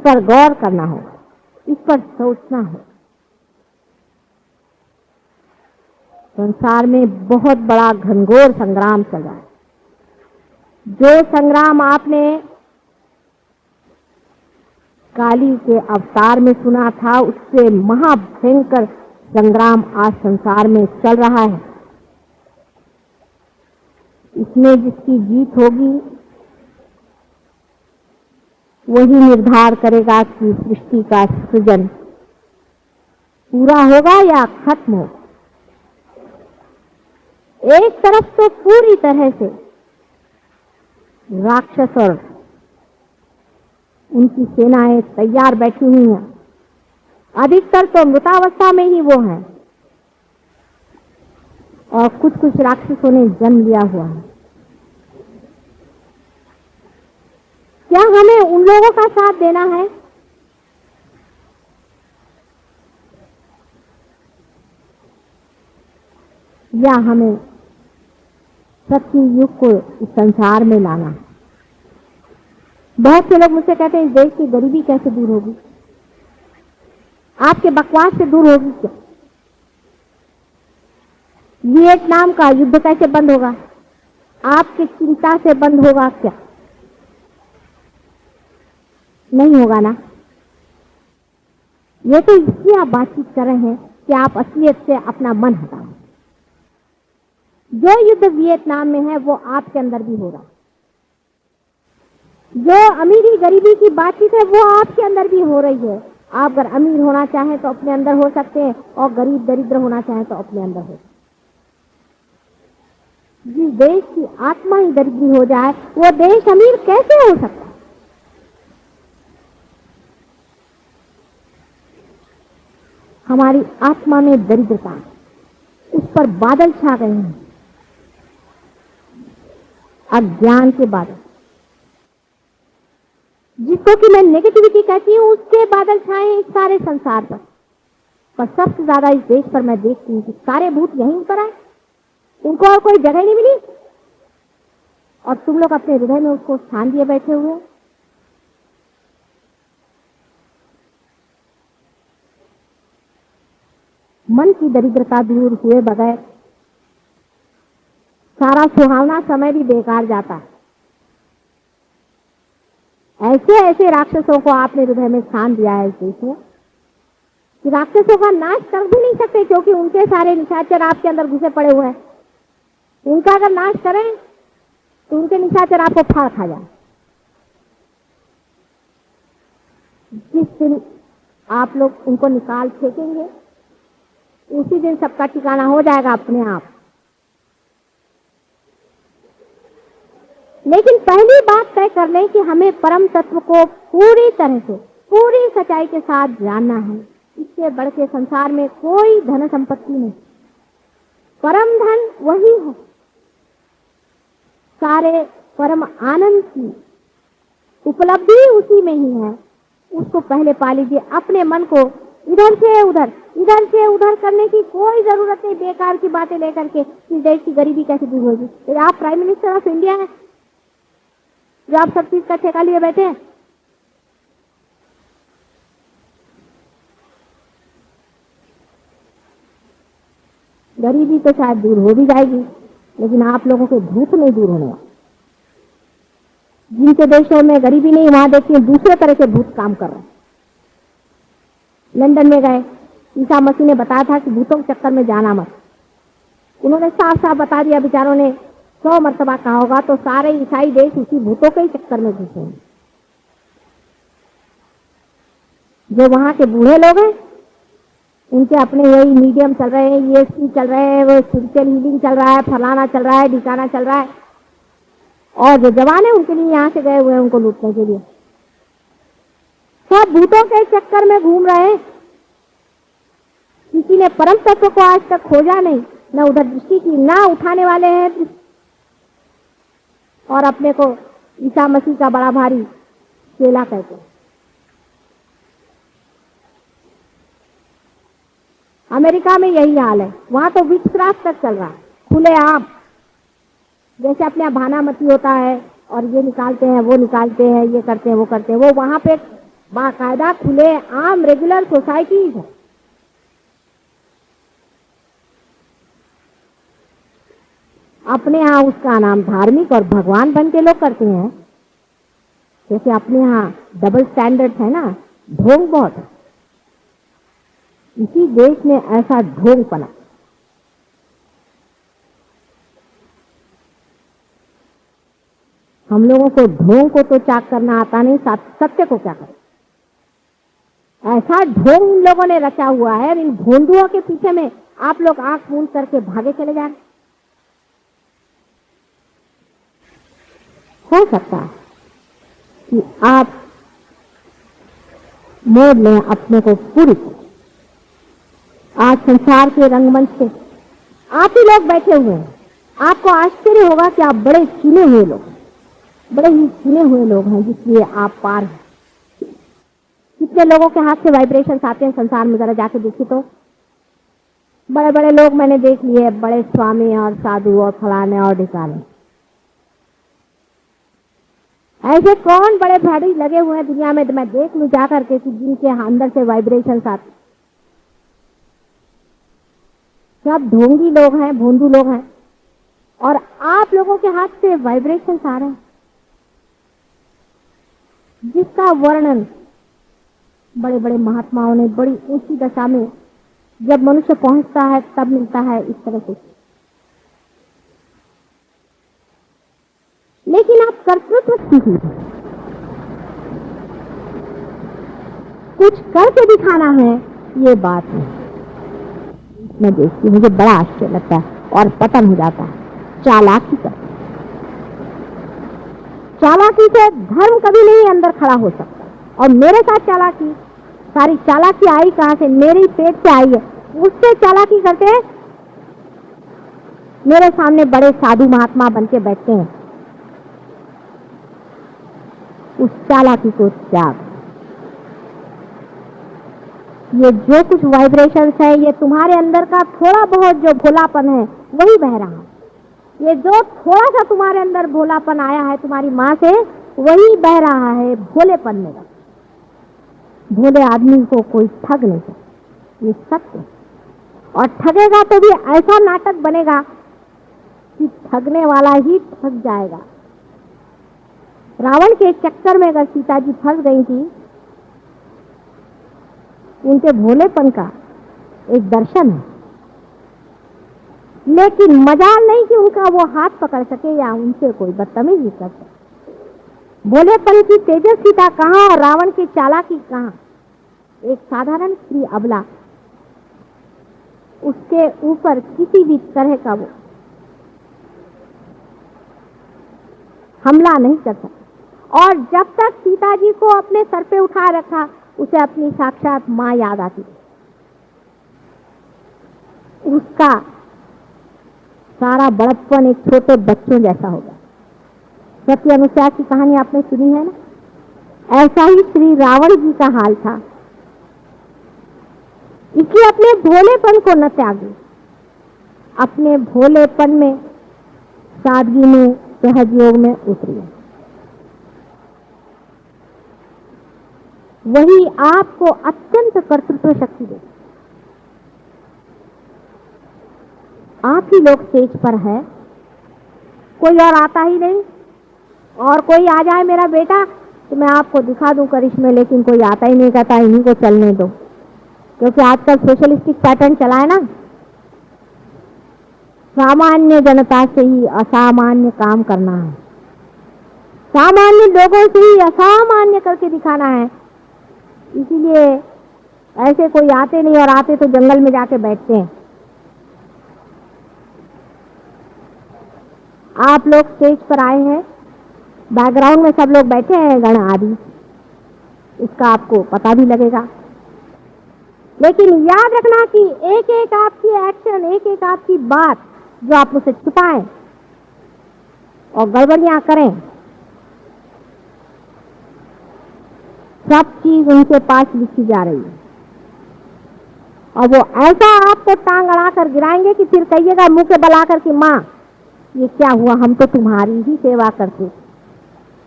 पर गौर करना होगा, इस पर सोचना होगा। संसार में बहुत बड़ा घनघोर संग्राम चल रहा है। जो संग्राम आपने काली के अवतार में सुना था, उससे महाभयंकर संग्राम आज संसार में चल रहा है। इसमें जिसकी जीत होगी वही निर्धार करेगा कि सृष्टि का सृजन पूरा होगा या खत्म होगा। एक तरफ तो पूरी तरह से राक्षस और उनकी सेनाएं तैयार बैठी हुई हैं, अधिकतर तो मृतावस्था में ही वो हैं, और कुछ कुछ राक्षसों ने जन्म लिया हुआ है। क्या हमें उन लोगों का साथ देना है या हमें सत्य युग को इस संसार में लाना है? बहुत से लोग मुझसे कहते हैं इस देश की गरीबी कैसे दूर होगी, आपके बकवास से दूर होगी क्या? वियतनाम का युद्ध कैसे बंद होगा, आपकी चिंता से बंद होगा क्या? नहीं होगा ना। ये तो इसलिए आप बातचीत कर रहे हैं कि आप असलियत से अपना मन हटाओ। जो युद्ध वियतनाम में है वो आपके अंदर भी हो रहा है। जो अमीरी गरीबी की बातचीत है वो आपके अंदर भी हो रही है। आप अगर अमीर होना चाहें तो अपने अंदर हो सकते हैं, और गरीब दरिद्र होना चाहें तो अपने अंदर हो सकते हैं। जिस देश की आत्मा ही दरिद्री हो जाए वो देश अमीर कैसे हो सकता है? हमारी आत्मा में दरिद्रता, उस पर बादल छा गए हैं, अज्ञान के बादल, जिसको कि मैं नेगेटिविटी कहती हूं, उसके बादल छाए इस सारे संसार पर सबसे ज्यादा इस देश पर मैं देखती हूं कि सारे भूत यहीं पर आए, उनको और कोई जगह नहीं मिली, और तुम लोग अपने हृदय में उसको स्थान दिए बैठे हुए। मन की दरिद्रता दूर हुए बगैर सारा सुहावना समय भी बेकार जाता है। ऐसे ऐसे राक्षसों को आपने हृदय में स्थान दिया है इस देश में कि राक्षसों का नाश कर भी नहीं सकते, क्योंकि उनके सारे निशाचर आपके अंदर घुसे पड़े हुए हैं। उनका अगर नाश करें तो उनके निशाचर आपको फाड़ खा जाए। जिस दिन आप लोग उनको निकाल फेंकेंगे उसी दिन सबका ठिकाना हो जाएगा अपने आप। लेकिन पहली बात तय कर लें कि हमें परम तत्व को पूरी तरह से पूरी सच्चाई के साथ जानना है। इससे बढ़ के संसार में कोई धन संपत्ति नहीं। परम धन वही है, सारे परम आनंद की उपलब्धि उसी में ही है। उसको पहले पा लीजिए। अपने मन को इधर से उधर करने की कोई जरूरत नहीं, बेकार की बातें लेकर के इस देश की गरीबी कैसे दूर होगी। तो आप प्राइम मिनिस्टर ऑफ इंडिया हैं जो आप सब चीज का ठेका लिए बैठे हैं। गरीबी तो शायद दूर हो भी जाएगी, लेकिन आप लोगों के भूत नहीं दूर होने वाले। जिनके देशों में गरीबी नहीं, वहां देखिए दूसरे तरह के भूत काम कर रहे हैं। लंदन में गए, ईसा मसीह ने बताया था कि भूतों के चक्कर में जाना मत। उन्होंने साफ साफ बता दिया, बेचारों ने 100 मरतबा कहा होगा, तो सारे ईसाई देश उसी भूतों के ही चक्कर में घुसे हैं। जो वहां के बूढ़े लोग हैं उनके अपने यही मीडियम चल रहे हैं, ये चल रहे हैं, वो स्पिरिचुअल हीलिंग चल रहा है, फलाना चल रहा है, ढिकाना चल रहा है। और जो जवान है उनके लिए यहाँ से गए हुए हैं उनको लूटने के लिए। सब भूतों के चक्कर में घूम रहे हैं। किसी ने परम तत्व को आज तक खोजा नहीं, न उधर दृष्टि की, ना उठाने वाले हैं, और अपने को ईसा मसीह का बड़ा भारी चेला कहते हैं। अमेरिका में यही हाल है, वहां तो विचक्राफ्ट तक चल रहा है खुलेआम। जैसे अपने यहाँ भानामती होता है और ये निकालते हैं वो निकालते हैं, ये करते हैं वो करते हैं, वो वहां पे बाकायदा खुले आम रेगुलर सोसाइटीज है। अपने यहाँ उसका नाम धार्मिक और भगवान बन के लोग करते हैं, क्योंकि अपने यहाँ डबल स्टैंडर्ड है ना, ढोंग बहुत है। इसी देश में ऐसा ढोंग पना। हम लोगों को ढोंग को तो चाक करना आता नहीं, सत्य को क्या करें। ऐसा ढोंग इन लोगों ने रचा हुआ है, इन भोंदुओं के पीछे में आप लोग आंख मूंद करके भागे चले जा रहे। हो सकता है कि आप मोड़ लें अपने को पूरी। आज संसार के रंगमंच पे आप ही लोग बैठे हुए हैं। आपको आश्चर्य होगा कि आप बड़े चुने हुए लोग, बड़े ही चुने हुए लोग हैं, जिसलिए आप पार हैं। कितने लोगों के हाथ से वाइब्रेशंस आते हैं संसार में, जरा जाके देखिए तो। बड़े बड़े लोग मैंने देख लिए, बड़े स्वामी और साधु और फलाने और ढिकाने। ऐसे कौन बड़े भाड़ी लगे हुए हैं दुनिया में, तो मैं देख लूं जा करके कि जिनके अंदर से वाइब्रेशंस आते। सब ढोंगी लोग हैं, भोंदू लोग हैं, और आप लोगों के हाथ से वाइब्रेशंस आ रहे हैं, जिसका वर्णन बड़े बड़े महात्माओं ने बड़ी ऊंची दशा में जब मनुष्य पहुंचता है तब मिलता है इस तरह से। लेकिन आप कर्तृत्व सीखिए, कुछ करके दिखाना है, ये बात है। मैं देखती, मुझे बड़ा आश्चर्य लगता है और पतन हो जाता है। चालाकी कर, चालाकी से धर्म कभी नहीं अंदर खड़ा हो सकता। और मेरे साथ चालाकी, सारी चालाकी आई कहां से? मेरे ही पेट से आई है। उससे चालाकी करते मेरे सामने बड़े साधु महात्मा बन के बैठते हैं। उस चालाकी को त्याग। ये जो कुछ वाइब्रेशंस है, ये तुम्हारे अंदर का थोड़ा बहुत जो भोलापन है वही बह रहा है। ये जो थोड़ा सा तुम्हारे अंदर भोलापन आया है तुम्हारी माँ से, वही बह रहा है भोलेपन में। भोले आदमी को कोई ठग नहीं सकता, ये सत्य। और ठगेगा तो भी ऐसा नाटक बनेगा कि ठगने वाला ही ठग जाएगा। रावण के चक्कर में अगर सीता जी फंस गई थी, उनके भोलेपन का एक दर्शन है। लेकिन मजाल नहीं कि उनका वो हाथ पकड़ सके या उनसे कोई बदतमीजी कर सके। भोलेपन की तेजस्विता कहाँ और रावण की चालाकी कहाँ? एक साधारण स्त्री अबला, उसके ऊपर किसी भी तरह का वो हमला नहीं कर सकता। और जब तक सीता जी को अपने सर पे उठा रखा, उसे अपनी साक्षात माँ याद आती। उसका सारा बड़प्पन एक छोटे बच्चों जैसा होगा। सत्य अनुसया की कहानी आपने सुनी है ना? ऐसा ही श्री रावण जी का हाल था। इसलिए अपने भोलेपन को न त्यागे। अपने भोलेपन में, सादगी में, सहज योग में उतरिए। वही आपको अत्यंत कर्तृत्व शक्ति दे। आप ही लोग स्टेज पर है, कोई और आता ही नहीं। और कोई आ जाए मेरा बेटा तो मैं आपको दिखा दूं करिश्मे, लेकिन कोई आता ही नहीं, कहता इन्हीं को चलने दो। क्योंकि आजकल सोशलिस्टिक पैटर्न चला है ना, सामान्य जनता से ही असामान्य काम करना है, सामान्य लोगों से ही असामान्य करके दिखाना है। इसीलिए ऐसे कोई आते नहीं, और आते तो जंगल में जाके बैठते हैं। आप लोग स्टेज पर आए हैं, बैकग्राउंड में सब लोग बैठे हैं गण आदि, इसका आपको पता भी लगेगा। लेकिन याद रखना कि एक एक आपकी एक्शन, एक एक आपकी बात जो आप मुझसे छुपाएं और गड़बड़ियां करें, सब चीज उनके पास लिखी जा रही है। और वो ऐसा आपको टांग अड़ा कर गिराएंगे कि फिर कहिएगा मुंह के बल आकर कि माँ ये क्या हुआ, हम तो तुम्हारी ही सेवा करते,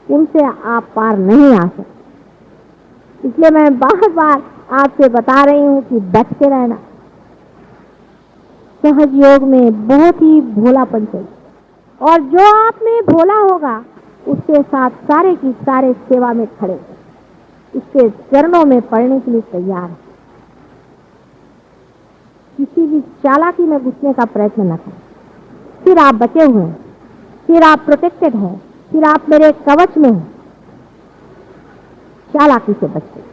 उनसे आप पार नहीं आ सकते। इसलिए मैं बार बार आपसे बता रही हूं कि बच के रहना। सहज योग में बहुत ही भोलापन चाहिए, और जो आप में भोला होगा उसके साथ सारे की सारे सेवा में खड़े, उसके चरणों में पड़ने के लिए तैयार है। किसी भी चालाकी में घुसने का प्रयत्न न करें। फिर आप बचे हुए हैं, फिर आप प्रोटेक्टेड हैं, फिर आप मेरे कवच में हैं। चालाकी से बचते।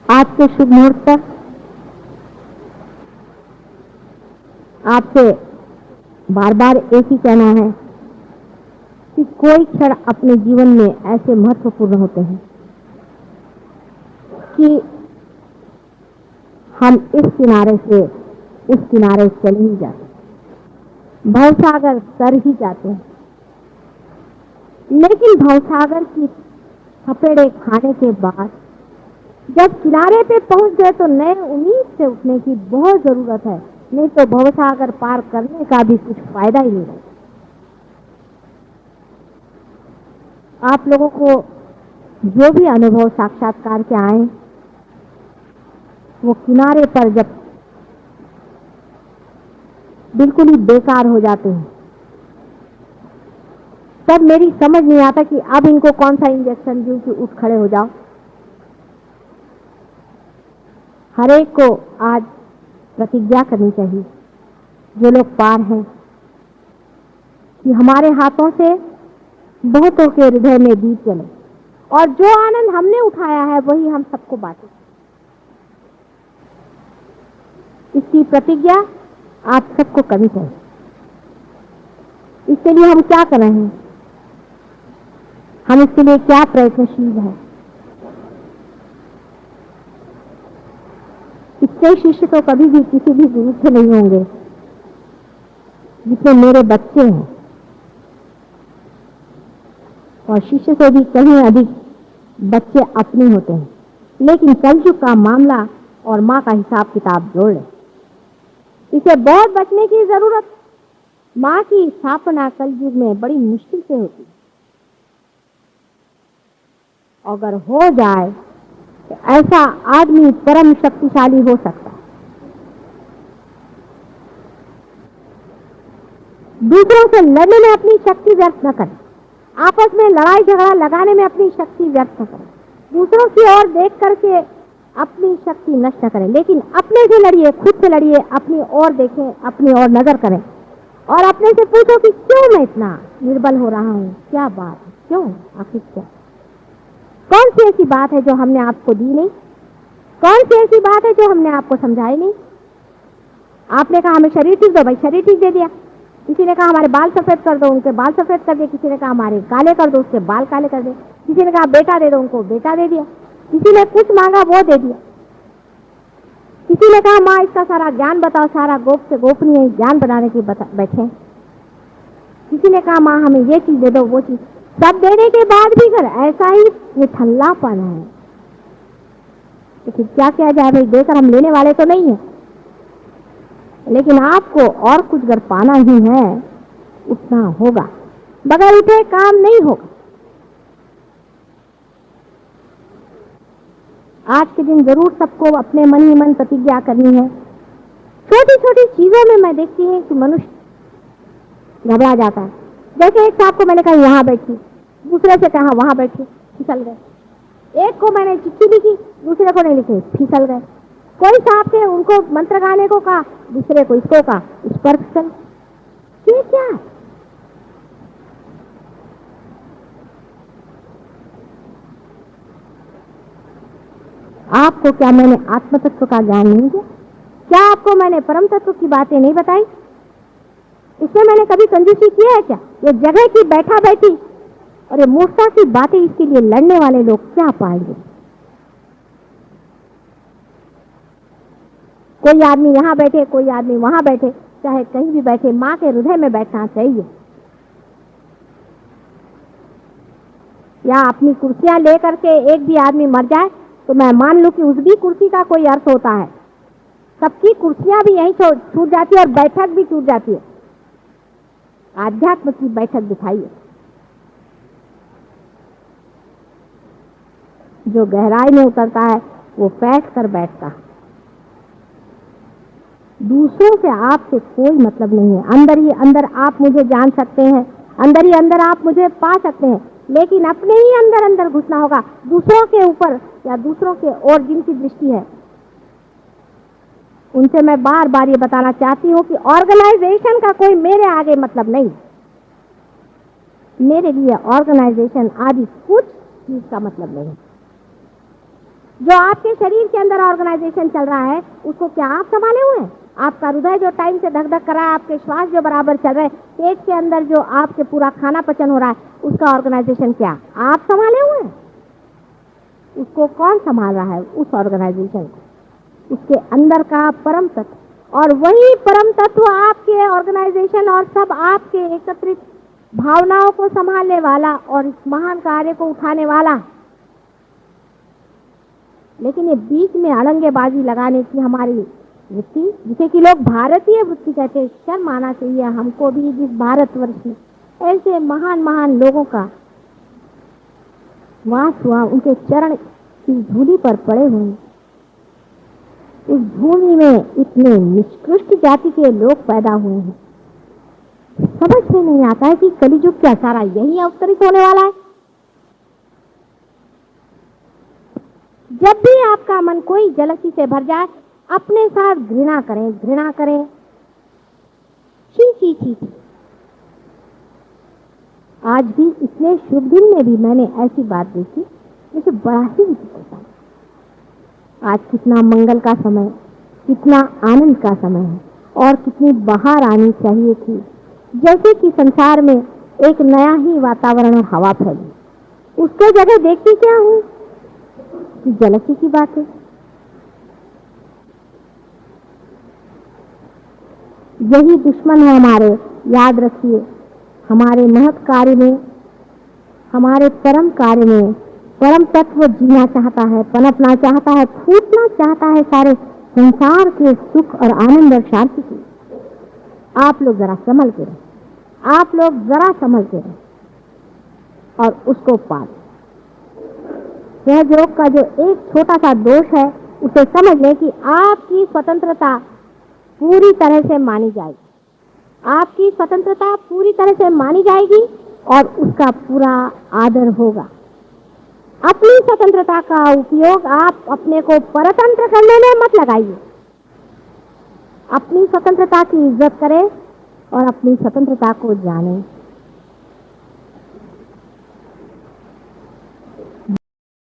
आज के शुभ मुहूर्त पर आपसे बार बार एक ही कहना है कि कोई क्षण अपने जीवन में ऐसे महत्वपूर्ण होते हैं कि हम इस किनारे से उस किनारे चले ही जाते, भवसागर तर ही जाते हैं। लेकिन भवसागर की थपेड़े खाने के बाद जब किनारे पे पहुंच गए तो नए उम्मीद से उठने की बहुत जरूरत है, नहीं तो भवसागर पार करने का भी कुछ फायदा ही नहीं रहता। आप लोगों को जो भी अनुभव साक्षात्कार के आए, वो किनारे पर जब बिल्कुल ही बेकार हो जाते हैं, तब मेरी समझ नहीं आता कि अब इनको कौन सा इंजेक्शन दूं कि उठ खड़े हो जाओ। हर एक को आज प्रतिज्ञा करनी चाहिए, जो लोग पार हैं, कि हमारे हाथों से बहुतों के हृदय में दीप जले, और जो आनंद हमने उठाया है वही हम सबको बांटे। इसकी प्रतिज्ञा आप सबको करनी चाहिए। इसके लिए हम क्या कर रहे हैं, हम इसके लिए क्या प्रयत्नशील हैं। इतने शिष्य तो कभी भी किसी भी गुरु से नहीं होंगे जितने मेरे बच्चे हैं, और शिष्य से भी कहीं अधिक बच्चे अपने होते हैं। लेकिन कलयुग का मामला और माँ का हिसाब किताब जोड़ ले, इसे बहुत बचने की जरूरत। माँ की स्थापना कलयुग में बड़ी मुश्किल से होती है, अगर हो जाए तो ऐसा आदमी परम शक्तिशाली हो सकता है। दूसरों से लड़ने में अपनी शक्ति व्यर्थ न करें, आपस में लड़ाई झगड़ा लगाने में अपनी शक्ति व्यर्थ न करें, दूसरों की ओर देख करके अपनी शक्ति नष्ट न करें, लेकिन अपने से लड़िए, खुद से लड़िए, अपनी ओर देखें, अपनी ओर नजर करें, और अपने से पूछो कि क्यों मैं इतना निर्बल हो रहा हूं, क्या बात है, क्यों, आखिर क्या, कौन सी ऐसी बात है जो हमने आपको दी नहीं, कौन सी ऐसी बात है जो हमने आपको समझाई नहीं। आपने कहा हमें शरीर ठीक दो, भाई शरीर ठीक दे दिया। किसी ने कहा हमारे बाल सफेद कर दो, उनके बाल सफेद कर दिए। किसी ने कहा हमारे काले कर दो, उसके बाल काले कर दिए। किसी ने कहा बेटा दे दो, उनको बेटा दे दिया। किसी ने कुछ मांगा, वो दे दिया। किसी ने कहा माँ इसका सारा ज्ञान बताओ, सारा गोप से गोपनीय ज्ञान बनाने की बैठे। किसी ने कहा माँ हमें ये चीज दे दो, वो चीज। सब देने के बाद भी अगर ऐसा ही निठल्लापन है तो फिर क्या किया जाए भाई, देकर हम लेने वाले तो नहीं है, लेकिन आपको और कुछ अगर पाना ही है, उठना होगा, बगैर उठे काम नहीं होगा। आज के दिन जरूर सबको अपने मन ही मन प्रतिज्ञा करनी है। छोटी छोटी चीजों में मैं देखती हूँ कि मनुष्य घबरा जाता है। जैसे एक साहब को मैंने कहा यहाँ बैठी, दूसरे से कहा वहां बैठी, फिसल गए। एक को मैंने चिट्ठी लिखी, दूसरे को नहीं लिखी, फिसल गए। कोई साहब थे, उनको मंत्र गाने को कहा, दूसरे को इसको कहा, इस पर फिसल। ये क्या है? आपको क्या मैंने आत्म तत्व का ज्ञान नहीं दिया? क्या आपको मैंने परम तत्व की बातें नहीं बताई? इसमें मैंने कभी कंजूसी की है क्या? ये जगह की बैठा बैठी और ये मूर्खता की बातें, इसके लिए लड़ने वाले लोग क्या पाएंगे? कोई आदमी यहाँ बैठे, कोई आदमी वहां बैठे, चाहे कहीं भी बैठे, माँ के हृदय में बैठना चाहिए। या अपनी कुर्सियां लेकर के एक भी आदमी मर जाए तो मैं मान लूं कि उस भी कुर्सी का कोई अर्थ होता है। सबकी कुर्सियां भी यहीं छूट जाती है और बैठक भी छूट जाती है। आध्यात्म की बैठक दिखाइए। जो गहराई में उतरता है वो बैठ कर बैठता है। दूसरों से आपसे कोई मतलब नहीं है। अंदर ही अंदर आप मुझे जान सकते हैं, अंदर ही अंदर आप मुझे पा सकते हैं, लेकिन अपने ही अंदर अंदर घुसना होगा। दूसरों के ऊपर या दूसरों के ओर जिनकी दृष्टि है उनसे मैं बार बार ये बताना चाहती हूँ कि ऑर्गेनाइजेशन का कोई मेरे आगे मतलब नहीं। मेरे लिए ऑर्गेनाइजेशन आदि कुछ चीज का मतलब नहीं। जो आपके शरीर के अंदर ऑर्गेनाइजेशन चल रहा है उसको क्या आप संभाले हुए हैं? आपका हृदय जो टाइम से धक धक कर रहा है, आपके श्वास जो बराबर चल रहे हैं, पेट के अंदर जो आपके पूरा खाना पचन हो रहा है, उसका ऑर्गेनाइजेशन क्या आप संभाले हुए हैं? उसको कौन संभाल रहा है? उस ऑर्गेनाइजेशन को, उसके अंदर का परम तत्व। और वही परम तत्व आपके ऑर्गेनाइजेशन और सब आपके एकत्रित भावनाओं को संभालने वाला और इस महान कार्य को उठाने वाला। लेकिन ये बीच में अड़ंगेबाजी लगाने की हमारी वृत्ति, जिसे कि लोग भारतीय वृत्ति कहते हैं, शर्म आना चाहिए हमको भी। जिस भारतवर्ष में ऐसे महान महान लोगों का वास हुआ, उनके चरण इस धूलि पर पड़े हुए, इस भूमि में इतने निष्कृष्ट जाति के लोग पैदा हुए हैं, समझ में नहीं आता है कि कलियुग क्या सारा यही अवतरित होने वाला है। जब भी आपका मन कोई जलसी से भर जाए, अपने साथ घृणा करें, घृणा करें, छी छी छी। आज भी इतने शुभ दिन में भी मैंने ऐसी बात देखी मुझे बड़ा ही विचित्र लगा। आज कितना मंगल का समय, कितना आनंद का समय है और कितनी बहार आनी चाहिए थी। जैसे कि संसार में एक नया ही वातावरण और हवा फैली। उसके जगह देखती क्या हूँ कि जलसी की बात है। यही दुश्मन है हमारे। याद रखिए, हमारे महत् कार्य में, हमारे परम कार्य में परम तत्व जीना चाहता है, पनपना चाहता है, फूटना चाहता है सारे संसार के सुख और आनंद और शांति की। आप लोग जरा संभल के रहे, आप लोग जरा संभल के रहे और उसको पाल। सहयोग का जो एक छोटा सा दोष है उसे समझ लें कि आपकी स्वतंत्रता पूरी तरह से मानी जाएगी। आपकी स्वतंत्रता पूरी तरह से मानी जाएगी और उसका पूरा आदर होगा। अपनी स्वतंत्रता का उपयोग आप अपने को परतंत्र करने में मत लगाइए। अपनी स्वतंत्रता की इज्जत करें और अपनी स्वतंत्रता को जानें।